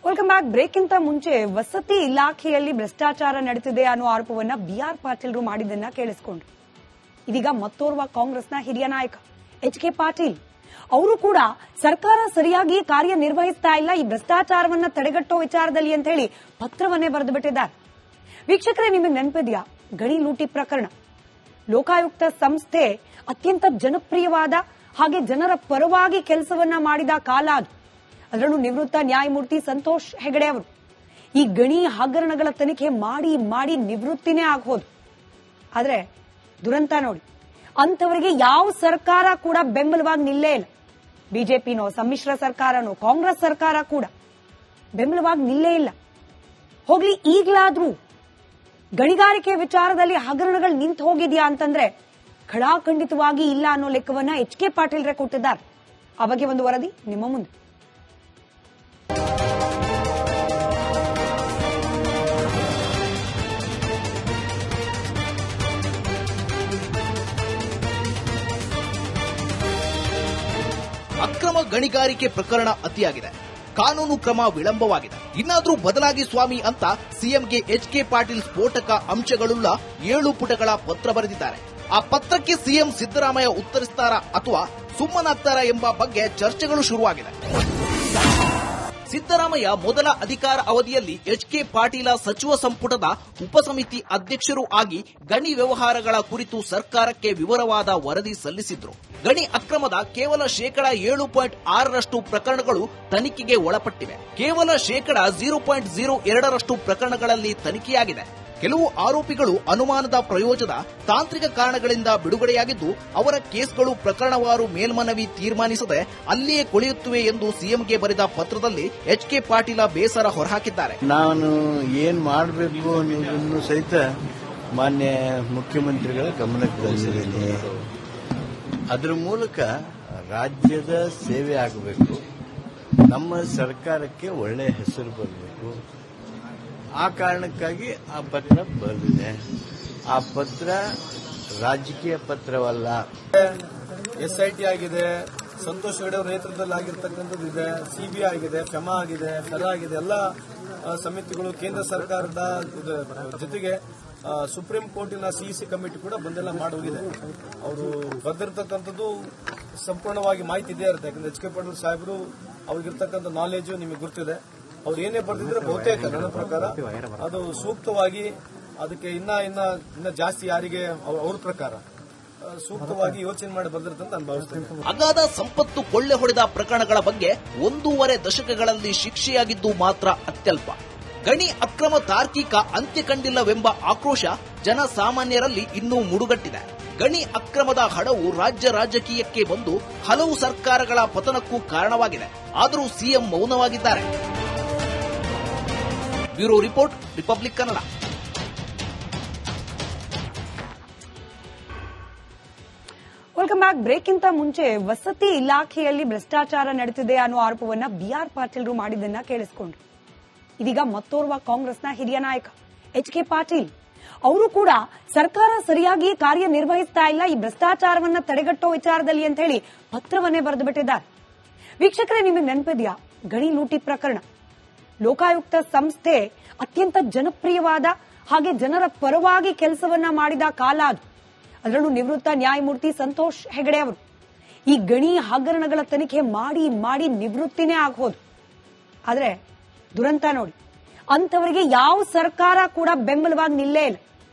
Welcome back. Break ಇಂತ ಮುಂಚೆ ವಸತಿ ಇಲಾಖೆಯಲ್ಲಿ ಭ್ರಷ್ಟಾಚಾರ ನಡೆದಿದೆ ಅನ್ನೋ ಆರೋಪವನ್ನ ಬಿಆರ್ ಪಾಟೀಲ್ ಮಾಡಿದ್ದನ್ನ ಕೇಳಿಸಿಕೊಂಡ್ರು. ಇದೀಗ ಮತ್ತೋರ್ವ ಕಾಂಗ್ರೆಸ್ನ ಹಿರಿಯ ನಾಯಕ ಎಚ್.ಕೆ. ಪಾಟೀಲ್ ಅವರು ಕೂಡ ಸರ್ಕಾರ ಸರಿಯಾಗಿ ಕಾರ್ಯನಿರ್ವಹಿಸ್ತಾ ಇಲ್ಲ, ಈ ಭ್ರಷ್ಟಾಚಾರವನ್ನ ತಡೆಗಟ್ಟೋ ವಿಚಾರದಲ್ಲಿ ಅಂತ ಹೇಳಿ ಪತ್ರವನ್ನೇ ಬರೆದು ಬಿಟ್ಟಿದ್ದಾರೆ. ವೀಕ್ಷಕರೇ, ನಿಮಗೆ ನೆನಪಿದೆಯಾ ಗಣಿ ಲೂಟಿ ಪ್ರಕರಣ? ಲೋಕಾಯುಕ್ತ ಸಂಸ್ಥೆ ಅತ್ಯಂತ ಜನಪ್ರಿಯವಾದ ಹಾಗೆ ಜನರ ಪರವಾಗಿ ಕೆಲಸವನ್ನ ಮಾಡಿದ ಕಾಲ ಅದು. ಅದರಲ್ಲೂ ನಿವೃತ್ತ ನ್ಯಾಯಮೂರ್ತಿ ಸಂತೋಷ್ ಹೆಗಡೆ ಅವರು ಈ ಗಣಿ ಹಗರಣಗಳ ತನಿಖೆ ಮಾಡಿ ಮಾಡಿ ನಿವೃತ್ತಿನೇ ಆಗಬಹುದು. ಆದ್ರೆ ದುರಂತ ನೋಡಿ, ಅಂತವರಿಗೆ ಯಾವ ಸರ್ಕಾರ ಕೂಡ ಬೆಂಬಲವಾಗಿ ನಿಲ್ಲೇ ಇಲ್ಲ. ಬಿಜೆಪಿನೋ, ಸಮ್ಮಿಶ್ರ ಸರ್ಕಾರನೋ, ಕಾಂಗ್ರೆಸ್ ಸರ್ಕಾರ ಕೂಡ ಬೆಂಬಲವಾಗಿ ನಿಲ್ಲೇ ಇಲ್ಲ. ಹೋಗ್ಲಿ, ಈಗಲಾದ್ರೂ ಗಣಿಗಾರಿಕೆ ವಿಚಾರದಲ್ಲಿ ಹಗರಣಗಳು ನಿಂತು ಹೋಗಿದ್ಯಾ ಅಂತಂದ್ರೆ ಖಡಾಖಂಡಿತವಾಗಿ ಇಲ್ಲ ಅನ್ನೋ ಲೆಕ್ಕವನ್ನ ಎಚ್.ಕೆ. ಪಾಟೀಲ್ ಕೊಟ್ಟಿದ್ದಾರೆ. ಆ ಬಗ್ಗೆ ಒಂದು ವರದಿ ನಿಮ್ಮ ಮುಂದೆ. ಅಕ್ರಮ ಗಣಿಗಾರಿಕೆ ಪ್ರಕರಣ ಅತಿಯಾಗಿದೆ, ಕಾನೂನು ಕ್ರಮ ವಿಳಂಬವಾಗಿದೆ. ಇನ್ನಾದ್ರೂ ಬದಲಾಗಿ ಸ್ವಾಮಿ ಅಂತ ಸಿಎಂಗೆ ಎಚ್.ಕೆ. ಪಾಟೀಲ್ ಸ್ಫೋಟಕ ಅಂಶಗಳುಳ್ಳ 7 ಪುಟಗಳ ಪತ್ರ ಬರೆದಿದ್ದಾರೆ. ಆ ಪತ್ರಕ್ಕೆ ಸಿಎಂ ಸಿದ್ದರಾಮಯ್ಯ ಉತ್ತರಿಸ್ತಾರಾ ಅಥವಾ ಸುಮ್ಮನಾಗ್ತಾರಾ ಎಂಬ ಬಗ್ಗೆ ಚರ್ಚೆಗಳು ಶುರುವಾಗಿದೆ. ಸಿದ್ದರಾಮಯ್ಯ ಮೊದಲ ಅಧಿಕಾರ ಅವಧಿಯಲ್ಲಿ ಎಚ್.ಕೆ. ಪಾಟೀಲ ಸಚಿವ ಸಂಪುಟದ ಉಪಸಮಿತಿ ಅಧ್ಯಕ್ಷರೂ ಆಗಿ ಗಣಿ ವ್ಯವಹಾರಗಳ ಕುರಿತು ಸರ್ಕಾರಕ್ಕೆ ವಿವರವಾದ ವರದಿ ಸಲ್ಲಿಸಿದ್ರು. ಗಣಿ ಅಕ್ರಮದ ಕೇವಲ 7.6% ಪ್ರಕರಣಗಳು ತನಿಖೆಗೆ ಒಳಪಟ್ಟಿವೆ. ಕೇವಲ 0.02% ಪ್ರಕರಣಗಳಲ್ಲಿ ತನಿಖೆಯಾಗಿದೆ. ಕೆಲವು ಆರೋಪಿಗಳು ಅನುಮಾನದ ಪ್ರಯೋಜನ ತಾಂತ್ರಿಕ ಕಾರಣಗಳಿಂದ ಬಿಡುಗಡೆಯಾಗಿದ್ದು, ಅವರ ಕೇಸ್ಗಳು ಪ್ರಕರಣವಾರು ಮೇಲ್ಮನವಿ ತೀರ್ಮಾನಿಸದೆ ಅಲ್ಲಿಯೇ ಕೊಳೆಯುತ್ತಿವೆ ಎಂದು ಸಿಎಂಗೆ ಬರೆದ ಪತ್ರದಲ್ಲಿ ಎಚ್.ಕೆ. ಪಾಟೀಲ ಬೇಸರ ಹೊರಹಾಕಿದ್ದಾರೆ. ನಾನು ಏನ್ ಮಾಡಬೇಕು ಅನ್ನೋದನ್ನು ಸಹಿತ ಮಾನ್ಯ ಮುಖ್ಯಮಂತ್ರಿಗಳ ಗಮನಕ್ಕೆ ತಂದಿದ್ದೇನೆ. ಅದರ ಮೂಲಕ ರಾಜ್ಯದ ಸೇವೆ ಆಗಬೇಕು, ನಮ್ಮ ಸರ್ಕಾರಕ್ಕೆ ಒಳ್ಳೆಯ ಹೆಸರು ಬರಬೇಕು. ಆ ಕಾರಣಕ್ಕಾಗಿ ಆ ಪತ್ರ ಬರೆದಿದೆ. ಆ ಪತ್ರ ರಾಜಕೀಯ ಪತ್ರವಲ್ಲ. ಎಸ್ಐಟಿ ಆಗಿದೆ, ಸಂತೋಷ್ ಹೆಗಡೆ ಅವರ ನೇತೃತ್ವದಲ್ಲಿ ಆಗಿರ್ತಕ್ಕಂಥದ್ದು ಇದೆ, ಸಿಬಿಐ ಆಗಿದೆ, ಫೆಮಾ ಆಗಿದೆ, ಫೆರಾ ಆಗಿದೆ. ಎಲ್ಲ ಸಮಿತಿಗಳು ಕೇಂದ್ರ ಸರ್ಕಾರದ ಜೊತೆಗೆ ಸುಪ್ರೀಂ ಕೋರ್ಟಿನ ಸಿಇಸಿ ಕಮಿಟಿ ಕೂಡ ಬಂದೆಲ್ಲ ಮಾಡೋಗಿದೆ. ಅವರು ಬರೆದಿರ್ತಕ್ಕಂಥದ್ದು ಸಂಪೂರ್ಣವಾಗಿ ಮಾಹಿತಿ ಇದೇ ಇರುತ್ತೆ. ಯಾಕಂದ್ರೆ ಎಚ್.ಕೆ. ಪಾಟೀಲ್ ಸಾಹೇಬರು ಅವ್ರಿಗಿರ್ತಕ್ಕಂಥ ನಾಲೆಜು ನಿಮಗೆ ಗೊತ್ತಿದೆ. ಅವ್ರು ಏನೇ ಬರೆದಿದ್ರೆ ಬಹುತೇಕ ನನ್ನ ಪ್ರಕಾರ ಅದು ಸೂಕ್ತವಾಗಿ, ಅದಕ್ಕೆ ಇನ್ನ ಜಾಸ್ತಿ ಯಾರಿಗೆ ಅವ್ರ ಪ್ರಕಾರ ಸೂಕ್ತವಾಗಿ ಯೋಚನೆ ಮಾಡಿ ಬರೆದಿರುತ್ತೆ ಅಂತ ನಾನು ಭಾವಿಸ್ತೇನೆ. ಅಗಾಧ ಸಂಪತ್ತು ಕೊಳ್ಳೆ ಹೊಡೆದ ಪ್ರಕರಣಗಳ ಬಗ್ಗೆ 1.5 ದಶಕಗಳಲ್ಲಿ ಶಿಕ್ಷೆಯಾಗಿದ್ದು ಮಾತ್ರ ಅತ್ಯಲ್ಪ. ಗಣಿ ಅಕ್ರಮ ತಾರ್ಕಿಕ ಅಂತ್ಯ ಕಂಡಿಲ್ಲವೆಂಬ ಆಕ್ರೋಶ ಜನಸಾಮಾನ್ಯರಲ್ಲಿ ಇನ್ನೂ ಮುಡುಗಟ್ಟಿದೆ. ಗಣಿ ಅಕ್ರಮದ ಹಡವು ರಾಜ್ಯ ರಾಜಕೀಯಕ್ಕೆ ಬಂದು ಹಲವು ಸರ್ಕಾರಗಳ ಪತನಕ್ಕೂ ಕಾರಣವಾಗಿದೆ. ಆದರೂ ಸಿಎಂ ಮೌನವಾಗಿದ್ದಾರೆ. Bureau report, republic Kannada. Welcome back. Break ಇಂತ ಮುಂಚೆ ವಸತಿ ಇಲಾಖೆಯಲ್ಲಿ ಭ್ರಷ್ಟಾಚಾರ ನಡೆದಿದೆ ಅನ್ನೋ ಆರೋಪವನ್ನ ಬಿಆರ್ ಪಾಟೀಲ್ ಮಾಡಿದ್ದನ್ನ ಕೇಳಿಸಿಕೊಂಡ್ರು. ಇದೀಗ ಮತ್ತೋರ್ವ ಕಾಂಗ್ರೆಸ್ನ ಹಿರಿಯ ನಾಯಕ ಎಚ್.ಕೆ. ಪಾಟೀಲ್ ಅವರು ಕೂಡ ಸರ್ಕಾರ ಸರಿಯಾಗಿ ಕಾರ್ಯನಿರ್ವಹಿಸ್ತಾ ಇಲ್ಲ, ಈ ಭ್ರಷ್ಟಾಚಾರವನ್ನ ತಡೆಗಟ್ಟೋ ವಿಚಾರದಲ್ಲಿ ಅಂತ ಹೇಳಿ ಪತ್ರವನ್ನೇ ಬರೆದು ಬಿಟ್ಟಿದ್ದಾರೆ. ವೀಕ್ಷಕರೇ, ನಿಮಗೆ ನೆನಪಿದೆಯಾ ಗಣಿ ಲೂಟಿ ಪ್ರಕರಣ? ಲೋಕಾಯುಕ್ತ ಸಂಸ್ಥೆ ಅತ್ಯಂತ ಜನಪ್ರಿಯವಾದ ಹಾಗೆ ಜನರ ಪರವಾಗಿ ಕೆಲಸವನ್ನ ಮಾಡಿದ ಕಾಲ ಅದು. ಅದರಲ್ಲೂ ನಿವೃತ್ತ ನ್ಯಾಯಮೂರ್ತಿ ಸಂತೋಷ್ ಹೆಗಡೆ ಅವರು ಈ ಗಣಿ ಹಗರಣಗಳ ತನಿಖೆ ಮಾಡಿ ಮಾಡಿ ನಿವೃತ್ತಿನೇ ಆಗಬಹುದು. ಆದ್ರೆ ದುರಂತ ನೋಡಿ, ಅಂತವರಿಗೆ ಯಾವ ಸರ್ಕಾರ ಕೂಡ ಬೆಂಬಲವಾಗಿ ನಿಲ್ಲೇ ಇಲ್ಲ.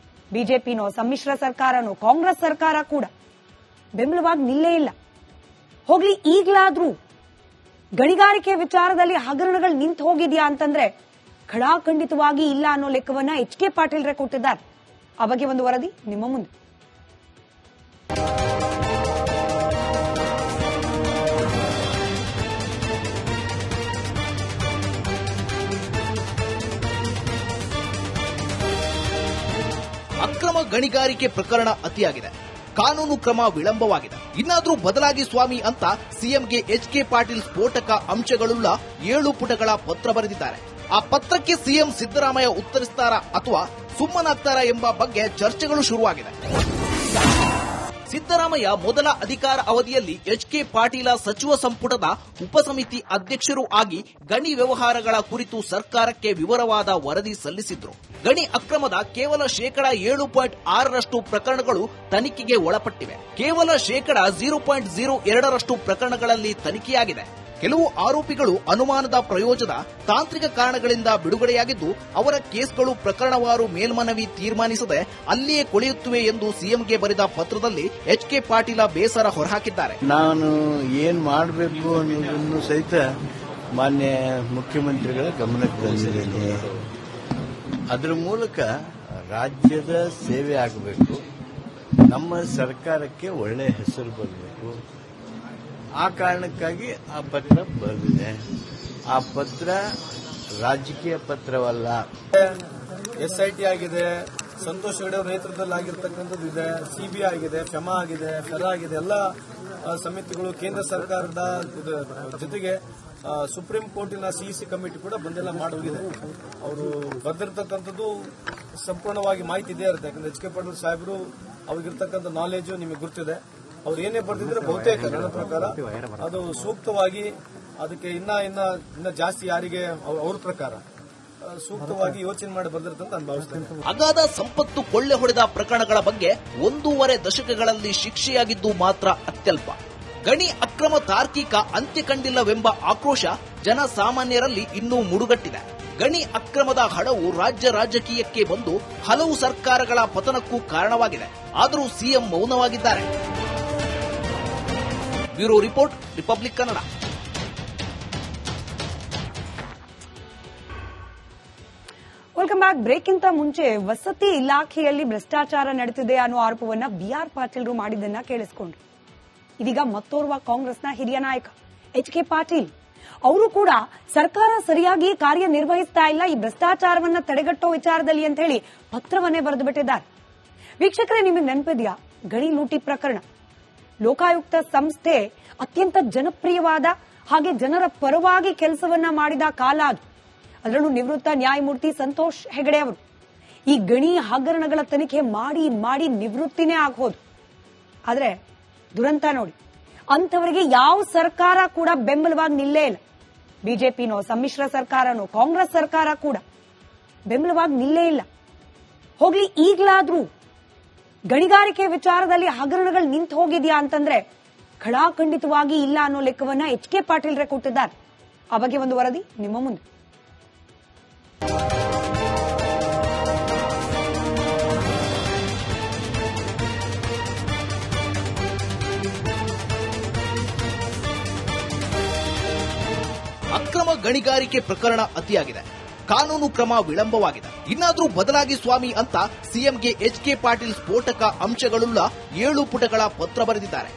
ಬಿಜೆಪಿನೋ, ಸಮ್ಮಿಶ್ರ ಸರ್ಕಾರನೋ, ಕಾಂಗ್ರೆಸ್ ಸರ್ಕಾರ ಕೂಡ ಬೆಂಬಲವಾಗಿ ನಿಲ್ಲೇ ಇಲ್ಲ. ಹೋಗ್ಲಿ, ಈಗಲಾದ್ರೂ ಗಣಿಗಾರಿಕೆ ವಿಚಾರದಲ್ಲಿ ಹಗರಣಗಳು ನಿಂತು ಹೋಗಿದ್ಯಾ ಅಂತಂದ್ರೆ ಖಡಾಖಂಡಿತವಾಗಿ ಇಲ್ಲ ಅನ್ನೋ ಲೆಕ್ಕವನ್ನ ಎಚ್.ಕೆ. ಪಾಟೀಲ್ ಕೊಟ್ಟಿದ್ದಾರೆ. ಆ ಬಗ್ಗೆ ಒಂದು ವರದಿ ನಿಮ್ಮ ಮುಂದೆ. ಅಕ್ರಮ ಗಣಿಗಾರಿಕೆ ಪ್ರಕರಣ ಅತಿಯಾಗಿದೆ, ಕಾನೂನು ಕ್ರಮ ವಿಳಂಬವಾಗಿದೆ. ಇನ್ನಾದ್ರೂ ಬದಲಾಗಿ ಸ್ವಾಮಿ ಅಂತ ಸಿಎಂಗೆ ಎಚ್.ಕೆ. ಪಾಟೀಲ್ ಸ್ಫೋಟಕ ಅಂಶಗಳುಳ್ಳ 7 ಪುಟಗಳ ಪತ್ರ ಬರೆದಿದ್ದಾರೆ. ಆ ಪತ್ರಕ್ಕೆ ಸಿಎಂ ಸಿದ್ದರಾಮಯ್ಯ ಉತ್ತರಿಸ್ತಾರಾ ಅಥವಾ ಸುಮ್ಮನಾಗ್ತಾರಾ ಎಂಬ ಬಗ್ಗೆ ಚರ್ಚೆಗಳು ಶುರುವಾಗಿದೆ. ಸಿದ್ದರಾಮಯ್ಯ ಮೊದಲ ಅಧಿಕಾರ ಅವಧಿಯಲ್ಲಿ ಎಚ್.ಕೆ. ಪಾಟೀಲ ಸಚಿವ ಸಂಪುಟದ ಉಪಸಮಿತಿ ಅಧ್ಯಕ್ಷರೂ ಆಗಿ ಗಣಿ ವ್ಯವಹಾರಗಳ ಕುರಿತು ಸರ್ಕಾರಕ್ಕೆ ವಿವರವಾದ ವರದಿ ಸಲ್ಲಿಸಿದ್ರು. ಗಣಿ ಅಕ್ರಮದ ಕೇವಲ 7.6% ಪ್ರಕರಣಗಳು ತನಿಖೆಗೆ ಒಳಪಟ್ಟಿವೆ. ಕೇವಲ 0.02% ಪ್ರಕರಣಗಳಲ್ಲಿ ತನಿಖೆಯಾಗಿದೆ. ಕೆಲವು ಆರೋಪಿಗಳು ಅನುಮಾನದ ಪ್ರಯೋಜನ ತಾಂತ್ರಿಕ ಕಾರಣಗಳಿಂದ ಬಿಡುಗಡೆಯಾಗಿದ್ದು ಅವರ ಕೇಸ್ಗಳು ಪ್ರಕರಣವಾರು ಮೇಲ್ಮನವಿ ತೀರ್ಮಾನಿಸದೆ ಅಲ್ಲಿಯೇ ಕೊಳೆಯುತ್ತಿವೆ ಎಂದು ಸಿಎಂಗೆ ಬರೆದ ಪತ್ರದಲ್ಲಿ ಎಚ್.ಕೆ. ಪಾಟೀಲ ಬೇಸರ ಹೊರಹಾಕಿದ್ದಾರೆ. ನಾನು ಏನ್ ಮಾಡಬೇಕು ಅನ್ನೋದನ್ನು ಸಹಿತ ಮಾನ್ಯ ಮುಖ್ಯಮಂತ್ರಿಗಳ ಗಮನಕ್ಕೆ ತಂದಿದ್ದೇನೆ. ಅದರ ಮೂಲಕ ರಾಜ್ಯದ ಸೇವೆ ಆಗಬೇಕು, ನಮ್ಮ ಸರ್ಕಾರಕ್ಕೆ ಒಳ್ಳೆಯ ಹೆಸರು ಬರಬೇಕು. ಆ ಕಾರಣಕ್ಕಾಗಿ ಆ ಪತ್ರ ಬರೆದಿದೆ. ಆ ಪತ್ರ ರಾಜಕೀಯ ಪತ್ರವಲ್ಲ. ಎಸ್ಐಟಿ ಆಗಿದೆ, ಸಂತೋಷ್ ಹೆಗಡೆ ಅವರ ನೇತೃತ್ವದಲ್ಲಿ ಆಗಿರ್ತಕ್ಕಂಥದ್ದು ಇದೆ, ಸಿಬಿಐ ಆಗಿದೆ, ಫೆಮಾ ಆಗಿದೆ, ಫೆರಾ ಆಗಿದೆ. ಎಲ್ಲ ಸಮಿತಿಗಳು ಕೇಂದ್ರ ಸರ್ಕಾರದ ಜೊತೆಗೆ ಸುಪ್ರೀಂ ಕೋರ್ಟಿನ ಸಿಇಸಿ ಕಮಿಟಿ ಕೂಡ ಬಂದೆಲ್ಲ ಮಾಡೋಗಿದೆ. ಅವರು ಬರೆದಿರ್ತಕ್ಕಂಥದ್ದು ಸಂಪೂರ್ಣವಾಗಿ ಮಾಹಿತಿ ಇದೇ ಇರುತ್ತೆ. ಯಾಕಂದ್ರೆ ಎಚ್.ಕೆ. ಪಾಟೀಲ್ ಸಾಹೇಬರು ಅವ್ರಿಗಿರ್ತಕ್ಕಂಥ ನಾಲೆಜು ನಿಮಗೆ ಗೊತ್ತಿದೆ. ಅವ್ರು ಏನೇ ಬರೆದಿದ್ರೆ ಬಹುತೇಕ ನನ್ನ ಪ್ರಕಾರ ಅದು ಸೂಕ್ತವಾಗಿ ಅದಕ್ಕೆ ಇನ್ನ ಜಾಸ್ತಿ ಯಾರಿಗೆ ಅವ್ರ ಪ್ರಕಾರ ಸೂಕ್ತವಾಗಿ ಯೋಚನೆ ಮಾಡಿ ಬರೆದಿರ್ತಂತ ನಾನು ಭಾವಿಸ್ತೇನೆ. ಅಗಾಧ ಸಂಪತ್ತು ಕೊಳ್ಳೆ ಹೊಡೆದ ಪ್ರಕರಣಗಳ ಬಗ್ಗೆ 1.5 ದಶಕಗಳಲ್ಲಿ ಶಿಕ್ಷೆಯಾಗಿದ್ದು ಮಾತ್ರ ಅತ್ಯಲ್ಪ. ಗಣಿ ಅಕ್ರಮ ತಾರ್ಕಿಕ ಅಂತ್ಯ ಕಂಡಿಲ್ಲವೆಂಬ ಆಕ್ರೋಶ ಜನಸಾಮಾನ್ಯರಲ್ಲಿ ಇನ್ನೂ ಮುಡುಗಟ್ಟಿದೆ. ಗಣಿ ಅಕ್ರಮದ ಹಣವು ರಾಜ್ಯ ರಾಜಕೀಯಕ್ಕೆ ಬಂದು ಹಲವು ಸರ್ಕಾರಗಳ ಪತನಕ್ಕೂ ಕಾರಣವಾಗಿದೆ. ಆದರೂ ಸಿಎಂ ಮೌನವಾಗಿದ್ದಾರೆ. Bureau report, republic Kannada. Welcome back. ಬ್ರೇಕ್ಗಿಂತ ಮುಂಚೆ ವಸತಿ ಇಲಾಖೆಯಲ್ಲಿ ಭ್ರಷ್ಟಾಚಾರ ನಡೆದಿದೆ ಅನ್ನೋ ಆರೋಪವನ್ನ ಬಿಆರ್ ಪಾಟೀಲ್ ಮಾಡಿದ್ದನ್ನ ಕೇಳಿಸಿಕೊಂಡ್ರು. ಇದೀಗ ಮತ್ತೋರ್ವ ಕಾಂಗ್ರೆಸ್ನ ಹಿರಿಯ ನಾಯಕ ಎಚ್.ಕೆ. ಪಾಟೀಲ್ ಅವರು ಕೂಡ ಸರ್ಕಾರ ಸರಿಯಾಗಿ ಕಾರ್ಯನಿರ್ವಹಿಸ್ತಾ ಇಲ್ಲ, ಈ ಭ್ರಷ್ಟಾಚಾರವನ್ನ ತಡೆಗಟ್ಟೋ ವಿಚಾರದಲ್ಲಿ ಅಂತ ಹೇಳಿ ಪತ್ರವನ್ನೇ ಬರೆದು ಬಿಟ್ಟಿದ್ದಾರೆ. ವೀಕ್ಷಕರೇ, ನಿಮಗೆ ನೆನಪಿದೆಯಾ ಗಣಿ ಲೂಟಿ ಪ್ರಕರಣ? ಲೋಕಾಯುಕ್ತ ಸಂಸ್ಥೆ ಅತ್ಯಂತ ಜನಪ್ರಿಯವಾದ ಹಾಗೆ ಜನರ ಪರವಾಗಿ ಕೆಲಸವನ್ನ ಮಾಡಿದ ಕಾಲ ಅದು. ಅದರಲ್ಲೂ ನಿವೃತ್ತ ನ್ಯಾಯಮೂರ್ತಿ ಸಂತೋಷ್ ಹೆಗಡೆ ಅವರು ಈ ಗಣಿ ಹಗರಣಗಳ ತನಿಖೆ ಮಾಡಿ ಮಾಡಿ ನಿವೃತ್ತಿನೇ ಆಗೋದು. ಆದ್ರೆ ದುರಂತ ನೋಡಿ, ಅಂತವರಿಗೆ ಯಾವ ಸರ್ಕಾರ ಕೂಡ ಬೆಂಬಲವಾಗಿ ನಿಲ್ಲೇ ಇಲ್ಲ. ಬಿಜೆಪಿನೋ, ಸಮ್ಮಿಶ್ರ ಸರ್ಕಾರನೋ, ಕಾಂಗ್ರೆಸ್ ಸರ್ಕಾರ ಕೂಡ ಬೆಂಬಲವಾಗಿ ನಿಲ್ಲೇ ಇಲ್ಲ. ಹೋಗ್ಲಿ, ಈಗಲಾದ್ರೂ ಗಣಿಗಾರಿಕೆ ವಿಚಾರದಲ್ಲಿ ಹಗರಣಗಳು ನಿಂತು ಹೋಗಿದ್ಯಾ ಅಂತಂದ್ರೆ ಖಡಾಖಂಡಿತವಾಗಿ ಇಲ್ಲ ಅನ್ನೋ ಲೆಕ್ಕವನ್ನ ಎಚ್.ಕೆ. ಪಾಟೀಲ್ರೆ ಕೊಟ್ಟಿದ್ದಾರೆ. ಆ ಬಗ್ಗೆ ಒಂದು ವರದಿ ನಿಮ್ಮ ಮುಂದೆ. ಅಕ್ರಮ ಗಣಿಗಾರಿಕೆ ಪ್ರಕರಣ ಅತಿಯಾಗಿದೆ. ಕಾನೂನು ಕ್ರಮ ವಿಳಂಬವಾಗಿದೆ. ಇನ್ನಾದ್ರೂ ಬದಲಾಗಿ ಸ್ವಾಮಿ ಅಂತ ಸಿಎಂಗೆ ಎಚ್.ಕೆ. ಪಾಟೀಲ್ ಸ್ಫೋಟಕ ಅಂಶಗಳುಳ್ಳ 7 ಪುಟಗಳ ಪತ್ರ ಬರೆದಿದ್ದಾರೆ.